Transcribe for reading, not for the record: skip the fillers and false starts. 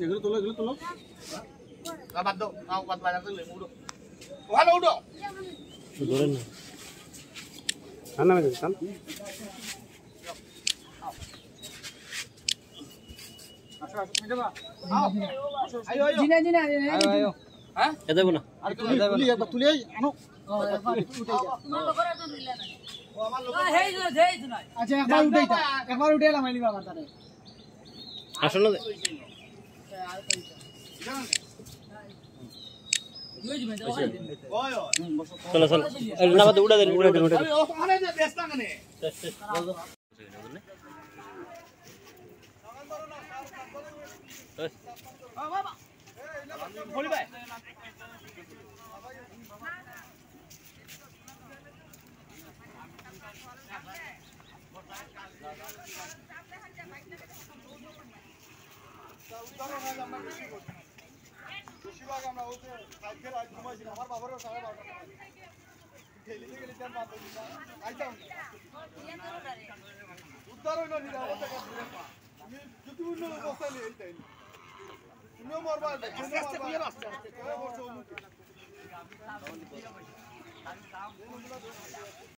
এগুলো তোলো বাদ দাও বাদ বাজার থেকে উঠো ওখানে উঠো ধরেন না কান্না মেরে কান জিনা জিনা আয়ো হ্যাঁ এ দেব না আর তুলি একবার তুলি আনো আচ্ছা একবার উঠে এলাম আইলি বাবা তারে আসলে চলো চলো না বাদ উড়া দেন ওখানে যে ব্যস্ত কানে বলি ভাই বেশিরভাগ আমরা ওকে কালকে রাত ঘুমাইছি আমার বাবারও সারা বারোটা খেলিতে গেলে তেল মারতে আইতাম উদ্ধার হইল নি আমি যদি অন্য অবস্থা নেই এইটাই তুমিও মরবা আস্তে আস্তে